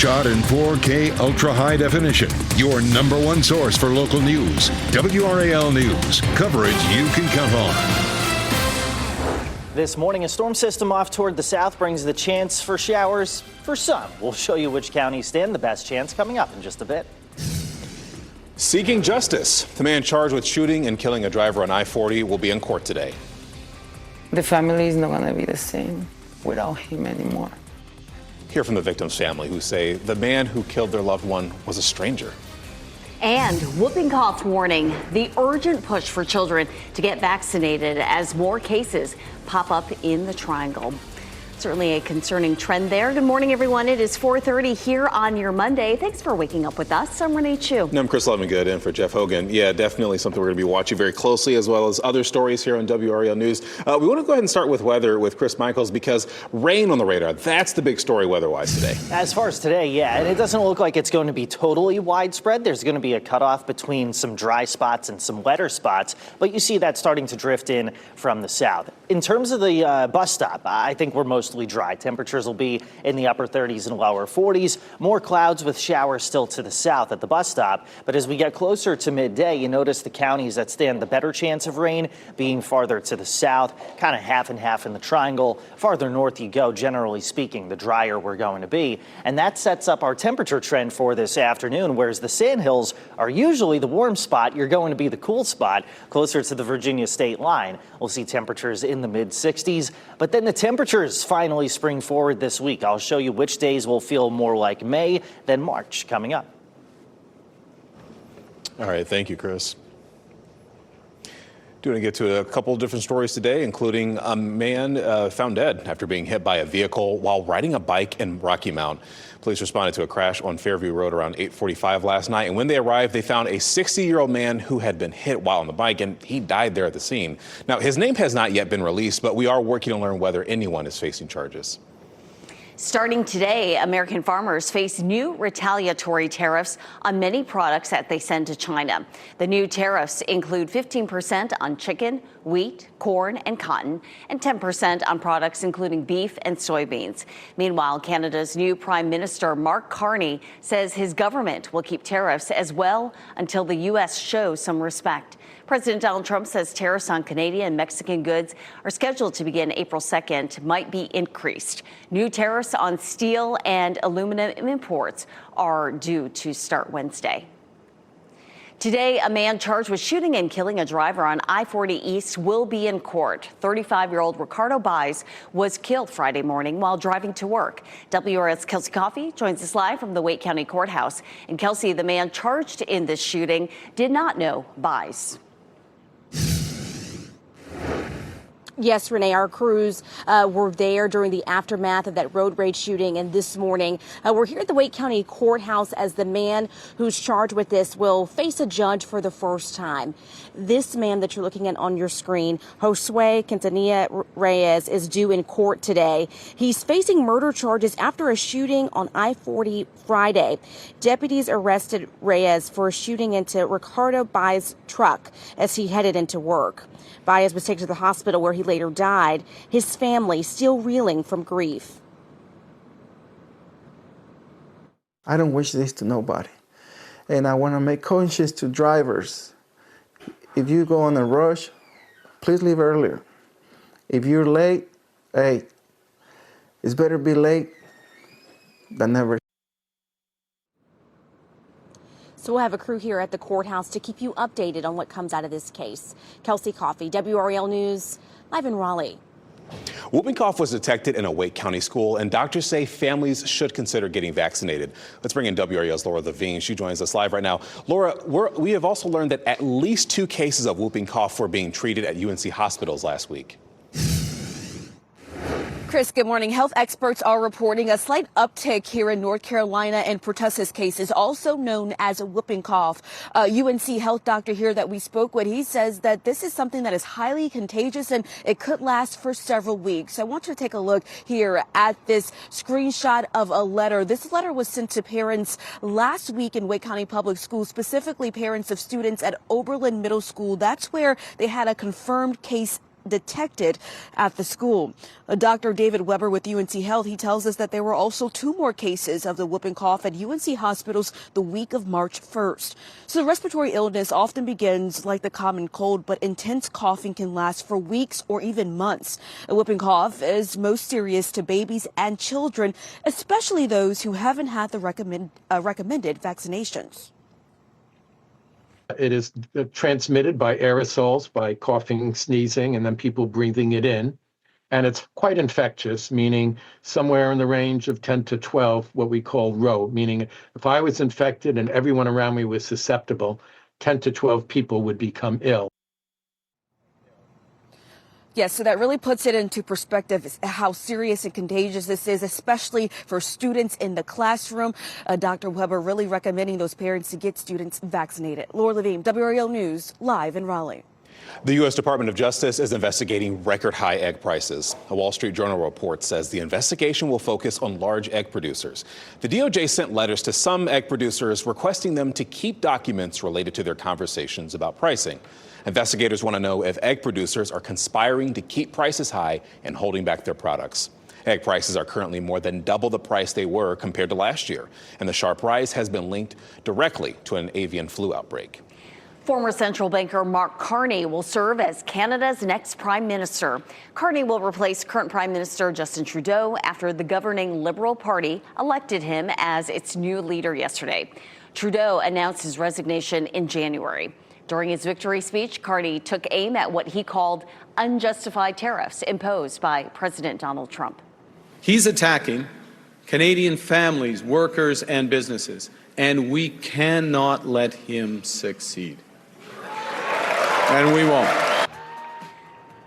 shot in 4K ultra high definition. Your number one source for local news. WRAL News. Coverage you can count on. This morning, a storm system off toward the south brings the chance for showers for some. We'll show you which counties stand the best chance coming up in just a bit. Seeking justice. The man charged with shooting and killing a driver on I-40 will be in court today. The family is not going to be the same without him anymore. Hear from the victim's family, who say the man who killed their loved one was a stranger. And whooping cough warning, the urgent push for children to get vaccinated as more cases pop up in the Triangle. Certainly a concerning trend there. Good morning, everyone. It is 4:30 here on your Monday. Thanks for waking up with us. I'm Renee Chu. I'm Chris Levingood in for Jeff Hogan. Yeah, definitely something we're going to be watching very closely, as well as other stories here on WRAL News. We want to go ahead and start with weather with Chris Michaels, because rain on the radar. That's the big story weather-wise today. As far as today, yeah, and it doesn't look like it's going to be totally widespread. There's going to be a cutoff between some dry spots and some wetter spots, but you see that starting to drift in from the south. In terms of the bus stop, I think we're mostly dry. Temperatures will be in the upper 30s and lower 40s. More clouds with showers still to the south at the bus stop. But as we get closer to midday, you notice the counties that stand the better chance of rain being farther to the south, kind of half and half in the Triangle. Farther north you go, generally speaking, the drier we're going to be. And that sets up our temperature trend for this afternoon, whereas the Sandhills are usually the warm spot. You're going to be the cool spot closer to the Virginia state line. We'll see temperatures in the mid 60s, but then the temperatures finally spring forward this week. I'll show you which days will feel more like May than March coming up. All right, thank you, Chris. Going to get to a couple of different stories today, including a man found dead after being hit by a vehicle while riding a bike in Rocky Mount. Police responded to a crash on Fairview Road around 8:45 last night, and when they arrived, they found a 60-year-old man who had been hit while on the bike, and he died there at the scene. Now, his name has not yet been released, but we are working to learn whether anyone is facing charges. Starting today, American farmers face new retaliatory tariffs on many products that they send to China. The new tariffs include 15% on chicken, wheat, corn, and cotton, and 10% on products including beef and soybeans. Meanwhile, Canada's new Prime Minister, Mark Carney, says his government will keep tariffs as well until the U.S. shows some respect. President Donald Trump says tariffs on Canadian and Mexican goods are scheduled to begin April 2nd, might be increased. New tariffs on steel and aluminum imports are due to start Wednesday. Today, a man charged with shooting and killing a driver on I-40 East will be in court. 35-year-old Ricardo Baez was killed Friday morning while driving to work. WRAL's Kelsey Coffey joins us live from the Wake County Courthouse. And Kelsey, the man charged in this shooting did not know Baez. Yes, Renee, our crews were there during the aftermath of that road rage shooting. And this morning, we're here at the Wake County Courthouse as the man who's charged with this will face a judge for the first time. This man that you're looking at on your screen, Josue Quintanilla Reyes, is due in court today. He's facing murder charges after a shooting on I-40 Friday. Deputies arrested Reyes for shooting into Ricardo Baez's truck as he headed into work. Baez was taken to the hospital where he later died, his family still reeling from grief. I don't wish this to nobody. And I want to make conscious to drivers. If you go on a rush, please leave earlier. If you're late, hey, it's better be late than never. So we'll have a crew here at the courthouse to keep you updated on what comes out of this case. Kelsey Coffey, WRAL News, live in Raleigh. Whooping cough was detected in a Wake County school, and doctors say families should consider getting vaccinated. Let's bring in WRAL's Laura Levine. She joins us live right now. Laura, we have also learned that at least 2 cases of whooping cough were being treated at UNC hospitals last week. Chris, good morning. Health experts are reporting a slight uptick here in North Carolina in pertussis cases, also known as whooping cough. UNC health doctor here that we spoke with, he says that this is something that is highly contagious and it could last for several weeks. I want you to take a look here at this screenshot of a letter. This letter was sent to parents last week in Wake County Public Schools, specifically parents of students at Oberlin Middle School. That's where they had a confirmed case detected at the school. Dr. David Weber with UNC Health, he tells us that there were also 2 more cases of the whooping cough at UNC hospitals the week of March 1st. So the respiratory illness often begins like the common cold, but intense coughing can last for weeks or even months. A whooping cough is most serious to babies and children, especially those who haven't had the recommended vaccinations. It is transmitted by aerosols, by coughing, sneezing, and then people breathing it in. And it's quite infectious, meaning somewhere in the range of 10 to 12, what we call RO, meaning if I was infected and everyone around me was susceptible, 10 to 12 people would become ill. Yes, so that really puts it into perspective how serious and contagious this is, especially for students in the classroom. Dr. Weber really recommending those parents to get students vaccinated. Laura Levine, WRAL News, live in Raleigh. The U.S. Department of Justice is investigating record-high egg prices. A Wall Street Journal report says the investigation will focus on large egg producers. The DOJ sent letters to some egg producers requesting them to keep documents related to their conversations about pricing. Investigators want to know if egg producers are conspiring to keep prices high and holding back their products. Egg prices are currently more than double the price they were compared to last year, and the sharp rise has been linked directly to an avian flu outbreak. Former central banker Mark Carney will serve as Canada's next prime minister. Carney will replace current Prime Minister Justin Trudeau after the governing Liberal Party elected him as its new leader yesterday. Trudeau announced his resignation in January. During his victory speech, Carney took aim at what he called unjustified tariffs imposed by President Donald Trump. He's attacking Canadian families, workers, and businesses, and we cannot let him succeed. And we won't.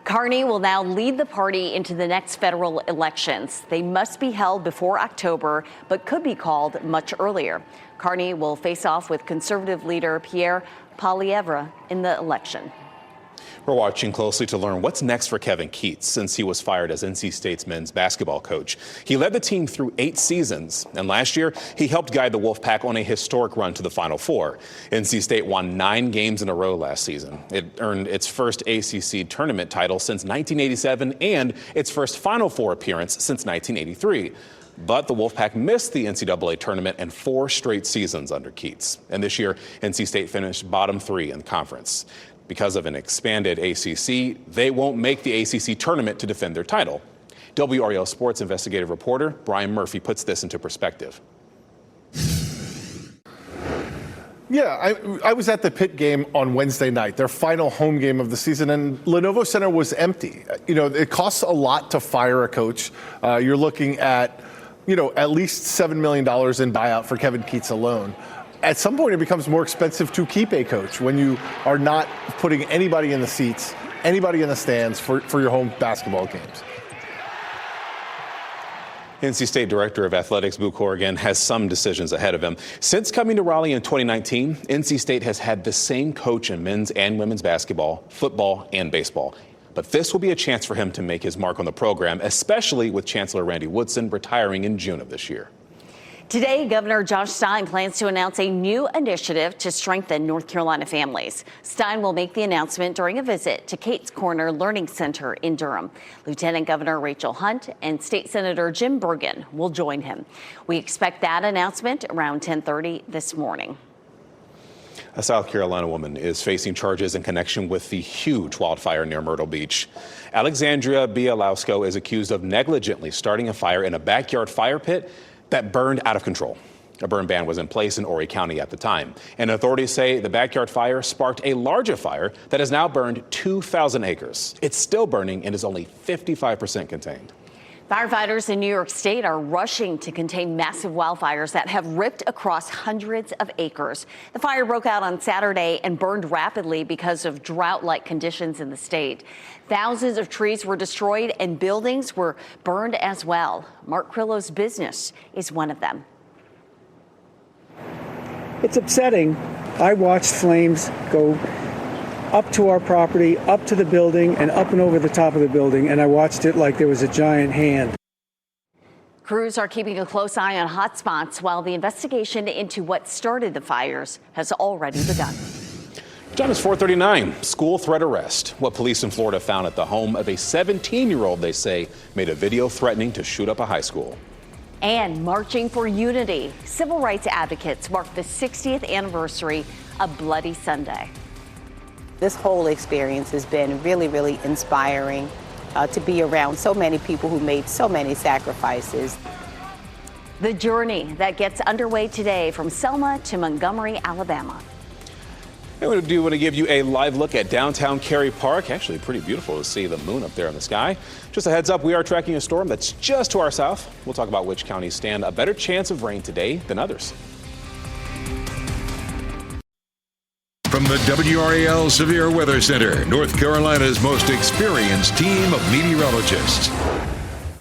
Carney will now lead the party into the next federal elections. They must be held before October, but could be called much earlier. Carney will face off with conservative leader Pierre Poilievre in the election. We're watching closely to learn what's next for Kevin Keatts since he was fired as NC State's men's basketball coach. He led the team through 8 seasons, and last year he helped guide the Wolfpack on a historic run to the Final Four. NC State won 9 games in a row last season. It earned its first ACC tournament title since 1987 and its first Final Four appearance since 1983. But the Wolfpack missed the NCAA tournament in 4 straight seasons under Keatts. And this year, NC State finished bottom 3 in the conference. Because of an expanded ACC, they won't make the ACC tournament to defend their title. WRAL Sports investigative reporter Brian Murphy puts this into perspective. Yeah, I was at the Pitt game on Wednesday night, their final home game of the season, and Lenovo Center was empty. You know, it costs a lot to fire a coach. You're looking at, at least $7 million in buyout for Kevin Keatts alone. At some point, it becomes more expensive to keep a coach when you are not putting anybody in the seats, anybody in the stands for your home basketball games. NC State Director of Athletics Boo Corrigan has some decisions ahead of him. Since coming to Raleigh in 2019, NC State has had the same coach in men's and women's basketball, football, and baseball. But this will be a chance for him to make his mark on the program, especially with Chancellor Randy Woodson retiring in June of this year. Today, Governor Josh Stein plans to announce a new initiative to strengthen North Carolina families. Stein will make the announcement during a visit to Kate's Corner Learning Center in Durham. Lieutenant Governor Rachel Hunt and State Senator Jim Bergen will join him. We expect that announcement around 10:30 this morning. A South Carolina woman is facing charges in connection with the huge wildfire near Myrtle Beach. Alexandria Bialowsko is accused of negligently starting a fire in a backyard fire pit that burned out of control. A burn ban was in place in Horry County at the time. And authorities say the backyard fire sparked a larger fire that has now burned 2,000 acres. It's still burning and is only 55% contained. Firefighters in New York State are rushing to contain massive wildfires that have ripped across hundreds of acres. The fire broke out on Saturday and burned rapidly because of drought-like conditions in the state. Thousands of trees were destroyed and buildings were burned as well. Mark Crillo's business is one of them. It's upsetting. I watched flames go up to our property, up to the building, and up and over the top of the building, and I watched it like there was a giant hand. Crews are keeping a close eye on hot spots while the investigation into what started the fires has already begun. John, it's 4:39. School threat arrest. What police in Florida found at the home of a 17-year-old they say made a video threatening to shoot up a high school. And marching for unity. Civil rights advocates mark the 60th anniversary of Bloody Sunday. This whole experience has been really, really inspiring to be around so many people who made so many sacrifices. The journey that gets underway today from Selma to Montgomery, Alabama. And we do want to give you a live look at downtown Cary Park. Actually, pretty beautiful to see the moon up there in the sky. Just a heads up, we are tracking a storm that's just to our south. We'll talk about which counties stand a better chance of rain today than others. From the WRAL Severe Weather Center, North Carolina's most experienced team of meteorologists.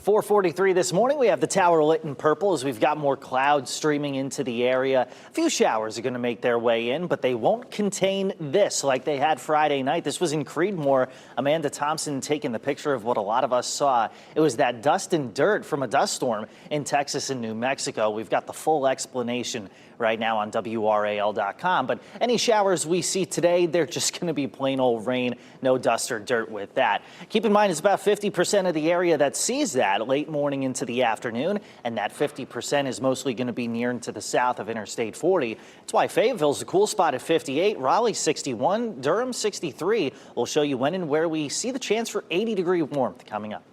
4:43 this morning, we have the tower lit in purple as we've got more clouds streaming into the area. A few showers are going to make their way in, but they won't contain this like they had Friday night. This was in Creedmoor. Amanda Thompson taking the picture of what a lot of us saw. It was that dust and dirt from a dust storm in Texas and New Mexico. We've got the full explanation right now on WRAL.com. But any showers we see today, they're just going to be plain old rain, no dust or dirt with that. Keep in mind, it's about 50% of the area that sees that late morning into the afternoon, and that 50% is mostly going to be near and to the south of Interstate 40. That's why Fayetteville's a cool spot at 58, Raleigh 61, Durham 63. We'll show you when and where we see the chance for 80-degree warmth coming up.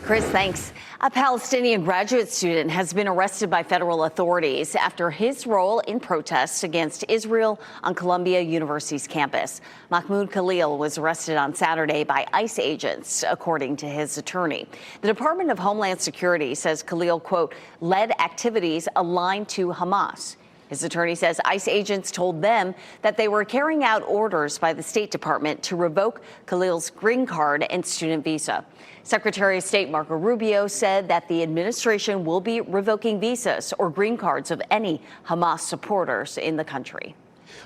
Chris, thanks. A Palestinian graduate student has been arrested by federal authorities after his role in protests against Israel on Columbia University's campus. Mahmoud Khalil was arrested on Saturday by ICE agents, according to his attorney. The Department of Homeland Security says Khalil, quote, led activities aligned to Hamas. His attorney says ICE agents told them that they were carrying out orders by the State Department to revoke Khalil's green card and student visa. Secretary of State Marco Rubio said that the administration will be revoking visas or green cards of any Hamas supporters in the country.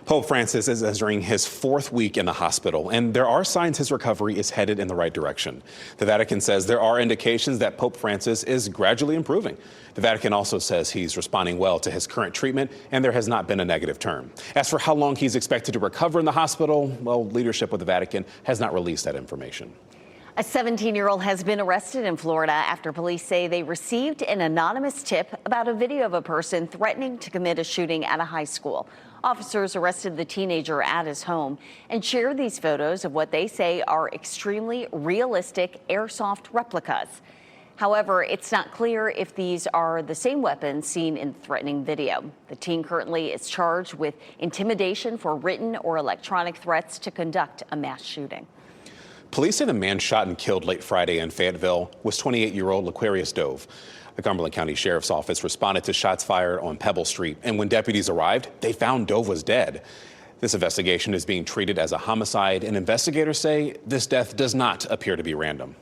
Pope Francis is entering his 4th week in the hospital, and there are signs his recovery is headed in the right direction. The Vatican says there are indications that Pope Francis is gradually improving. The Vatican also says he's responding well to his current treatment, and there has not been a negative turn. As for how long he's expected to recover in the hospital, well, leadership of the Vatican has not released that information. A 17-year-old has been arrested in Florida after police say they received an anonymous tip about a video of a person threatening to commit a shooting at a high school. Officers arrested the teenager at his home and shared these photos of what they say are extremely realistic airsoft replicas. However, it's not clear if these are the same weapons seen in the threatening video. The teen currently is charged with intimidation for written or electronic threats to conduct a mass shooting. Police say the man shot and killed late Friday in Fayetteville was 28-year-old Laquarius Dove. The Cumberland County Sheriff's Office responded to shots fired on Pebble Street, and when deputies arrived, they found Dove was dead. This investigation is being treated as a homicide, and investigators say this death does not appear to be random.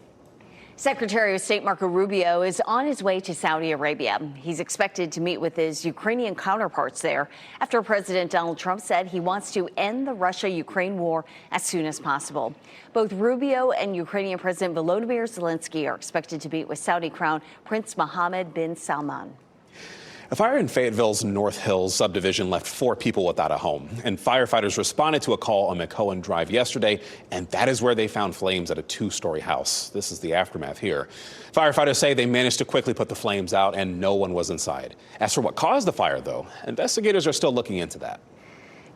Secretary of State Marco Rubio is on his way to Saudi Arabia. He's expected to meet with his Ukrainian counterparts there after President Donald Trump said he wants to end the Russia-Ukraine war as soon as possible. Both Rubio and Ukrainian President Volodymyr Zelensky are expected to meet with Saudi Crown Prince Mohammed bin Salman. A fire in Fayetteville's North Hills subdivision left 4 people without a home, and firefighters responded to a call on McCohen Drive yesterday, and that is where they found flames at a 2-story house. This is the aftermath here. Firefighters say they managed to quickly put the flames out and no one was inside. As for what caused the fire, though, investigators are still looking into that.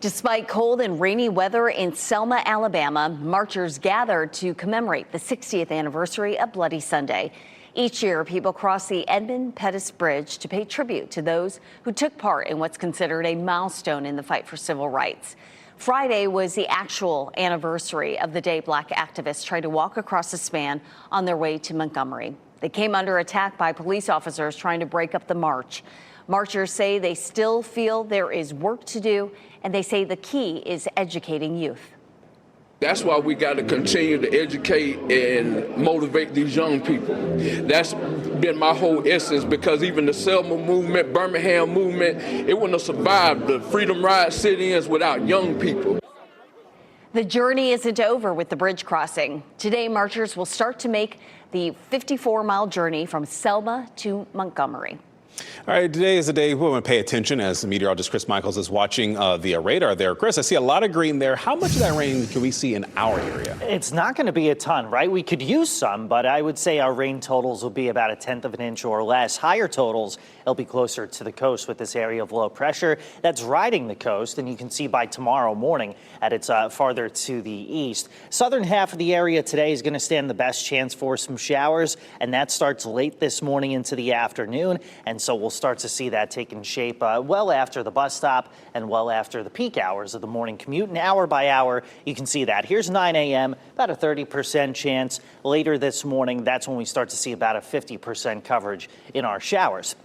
Despite cold and rainy weather in Selma, Alabama, marchers gathered to commemorate the 60th anniversary of Bloody Sunday. Each year, people cross the Edmund Pettus Bridge to pay tribute to those who took part in what's considered a milestone in the fight for civil rights. Friday was the actual anniversary of the day Black activists tried to walk across the span on their way to Montgomery. They came under attack by police officers trying to break up the march. Marchers say they still feel there is work to do, and they say the key is educating youth. That's why we got to continue to educate and motivate these young people. That's been my whole essence, because even the Selma movement, Birmingham movement, it wouldn't have survived the Freedom Ride sit-ins without young people. The journey isn't over with the bridge crossing. Today, marchers will start to make the 54-mile journey from Selma to Montgomery. All right, today is a day we want to pay attention as the meteorologist Chris Michaels is watching the radar there. Chris, I see a lot of green there. How much of that rain can we see in our area? It's not going to be a ton, right? We could use some, but I would say our rain totals will be about 1/10 of an inch or less. Higher totals, it'll be closer to the coast with this area of low pressure that's riding the coast. And you can see by tomorrow morning at its farther to the east. Southern half of the area today is going to stand the best chance for some showers, and that starts late this morning into the afternoon. And so we'll start to see that taking shape well after the bus stop and well after the peak hours of the morning commute. And hour by hour, you can see that. Here's 9 a.m., about a 30% chance. Later this morning, that's when we start to see about a 50% coverage in our showers.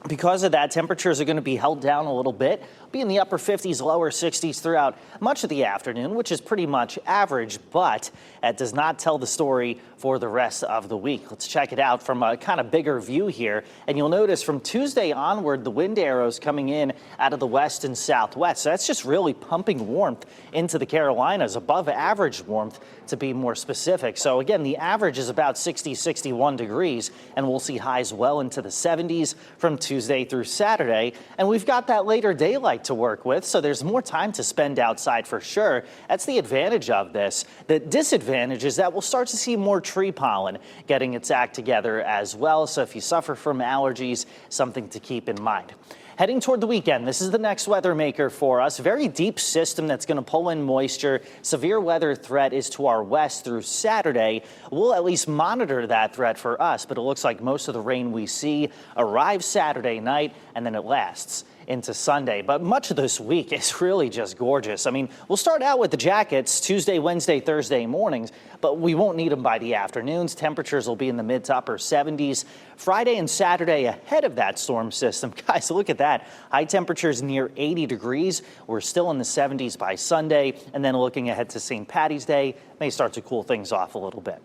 Because of that, temperatures are going to be held down a little bit, be in the upper 50s, lower 60s throughout much of the afternoon, which is pretty much average, but that does not tell the story for the rest of the week. Let's check it out from a kind of bigger view here. And you'll notice from Tuesday onward, the wind arrows coming in out of the west and southwest. So that's just really pumping warmth into the Carolinas, above average warmth to be more specific. So again, the average is about 60, 61 degrees, and we'll see highs well into the 70s from Tuesday through Saturday. And we've got that later daylight to work with, so there's more time to spend outside for sure. That's the advantage of this. The disadvantage is that we'll start to see more tree pollen getting its act together as well. So if you suffer from allergies, something to keep in mind. Heading toward the weekend, this is the next weather maker for us. Very deep system that's going to pull in moisture. Severe weather threat is to our west through Saturday. We'll at least monitor that threat for us, but it looks like most of the rain we see arrives Saturday night and then it lasts into Sunday. But much of this week is really just gorgeous. I mean, we'll start out with the jackets Tuesday, Wednesday, Thursday mornings, but we won't need them by the afternoons. Temperatures will be in the mid to upper 70s. Friday and Saturday ahead of that storm system. Guys, look at that. High temperatures near 80 degrees. We're still in the 70s by Sunday. And then looking ahead to St. Patty's Day, may start to cool things off a little bit.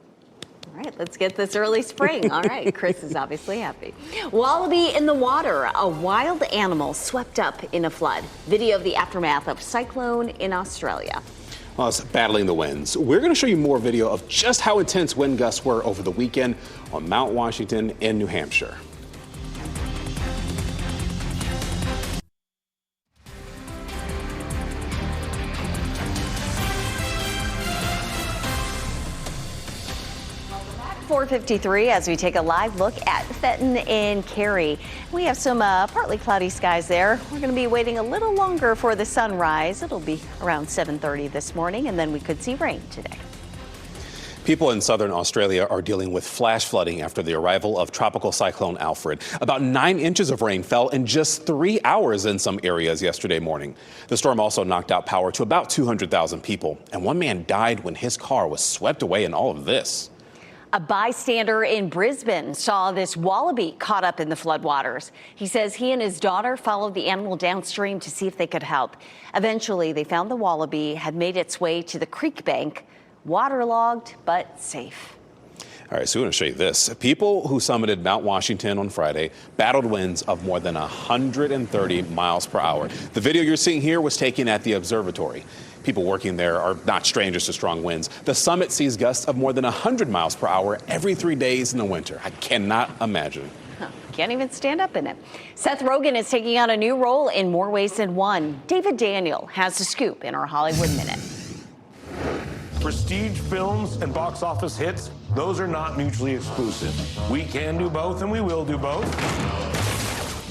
All right, let's get this early spring. All right, Chris is obviously happy. Wallaby in the water, a wild animal swept up in a flood. Video of the aftermath of cyclone in Australia. Well, it's battling the winds. We're going to show you more video of just how intense wind gusts were over the weekend on Mount Washington in New Hampshire. .53 as we take a live look at Fenton and Cary. We have some partly cloudy skies there. We're going to be waiting a little longer for the sunrise. It'll be around 7:30 this morning, and then we could see rain today. People in southern Australia are dealing with flash flooding after the arrival of tropical cyclone Alfred. About 9 inches of rain fell in just 3 hours in some areas yesterday morning. The storm also knocked out power to about 200,000 people, and one man died when his car was swept away in all of this. A bystander in Brisbane saw this wallaby caught up in the floodwaters. He says he and his daughter followed the animal downstream to see if they could help. Eventually, they found the wallaby had made its way to the creek bank, waterlogged but safe. All right, so we want to show you this. People who summited Mount Washington on Friday battled winds of more than 130 miles per hour. The video you're seeing here was taken at the observatory. People working there are not strangers to strong winds. The summit sees gusts of more than 100 miles per hour every 3 days in the winter. I cannot imagine. Can't even stand up in it. Seth Rogen is taking on a new role in more ways than one. David Daniel has the scoop in our Hollywood Minute. Prestige films and box office hits, those are not mutually exclusive. We can do both and we will do both.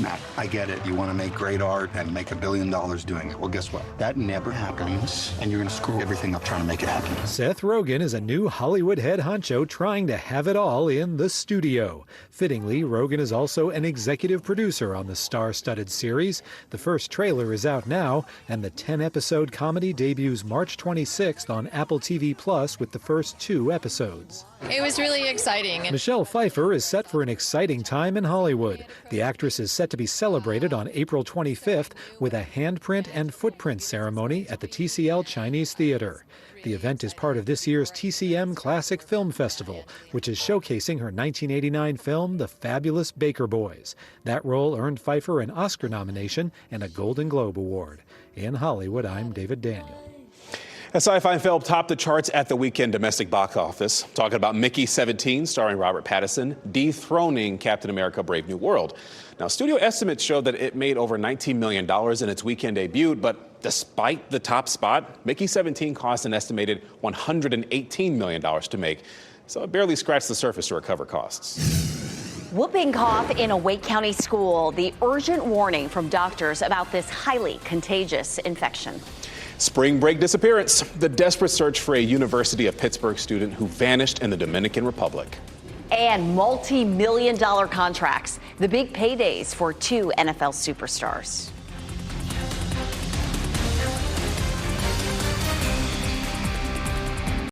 Matt, I get it. You want to make great art and make $1 billion doing it. Well, guess what? That never happens, and you're going to screw everything up trying to make it happen. Seth Rogen is a new Hollywood head honcho trying to have it all in the studio. Fittingly, Rogen is also an executive producer on the star-studded series. The first trailer is out now, and the 10-episode comedy debuts March 26th on Apple TV Plus with the first 2 episodes. It was really exciting. Michelle Pfeiffer is set for an exciting time in Hollywood. The actress is set to be celebrated on April 25th with a handprint and footprint ceremony at the TCL Chinese Theater. The event is part of this year's TCM Classic Film Festival, which is showcasing her 1989 film, The Fabulous Baker Boys. That role earned Pfeiffer an Oscar nomination and a Golden Globe Award. In Hollywood, I'm David Daniel. A sci-fi film topped the charts at the weekend domestic box office. Talking about Mickey 17, starring Robert Pattinson, dethroning Captain America: Brave New World. Now, studio estimates show that it made over $19 million in its weekend debut, but despite the top spot, Mickey 17 cost an estimated $118 million to make. So it barely scratched the surface to recover costs. Whooping cough in a Wake County school. The urgent warning from doctors about this highly contagious infection. Spring break disappearance. The desperate search for a University of Pittsburgh student who vanished in the Dominican Republic. And multi-million-dollar contracts. The big paydays for two NFL superstars.